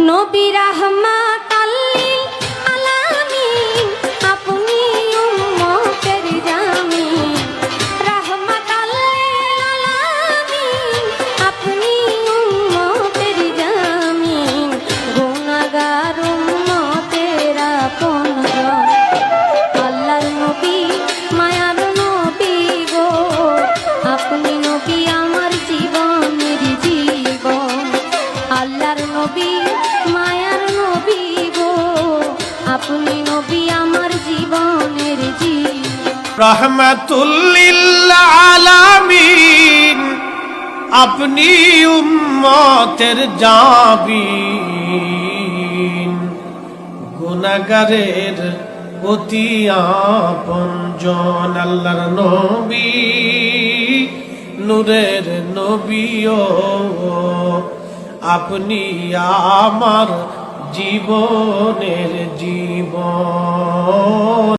নবী রাহমাতাল লিল আলামিন, আপনি উম্মতের জামিন। রাহমাতাল লিল আলামিন, আপনি উম্মতের জামিন। গুনাহগার উম্মতের আপনজন, আল্লাহর নবী মায়ার নবী গো, আপনি নবী আমার জীবনের জীবন। আল্লাহর নবী মায়ার নবী গো, আপনি নবী আমার জীবনের জীবন। রহমাতুল লিল আলামিন, আপনি উম্মতের জামিন। গুনাহগারের অতি আপনজন, আল্লাহর নবী নূরের নবী ও, আপনি আমার জীবনের জীবন।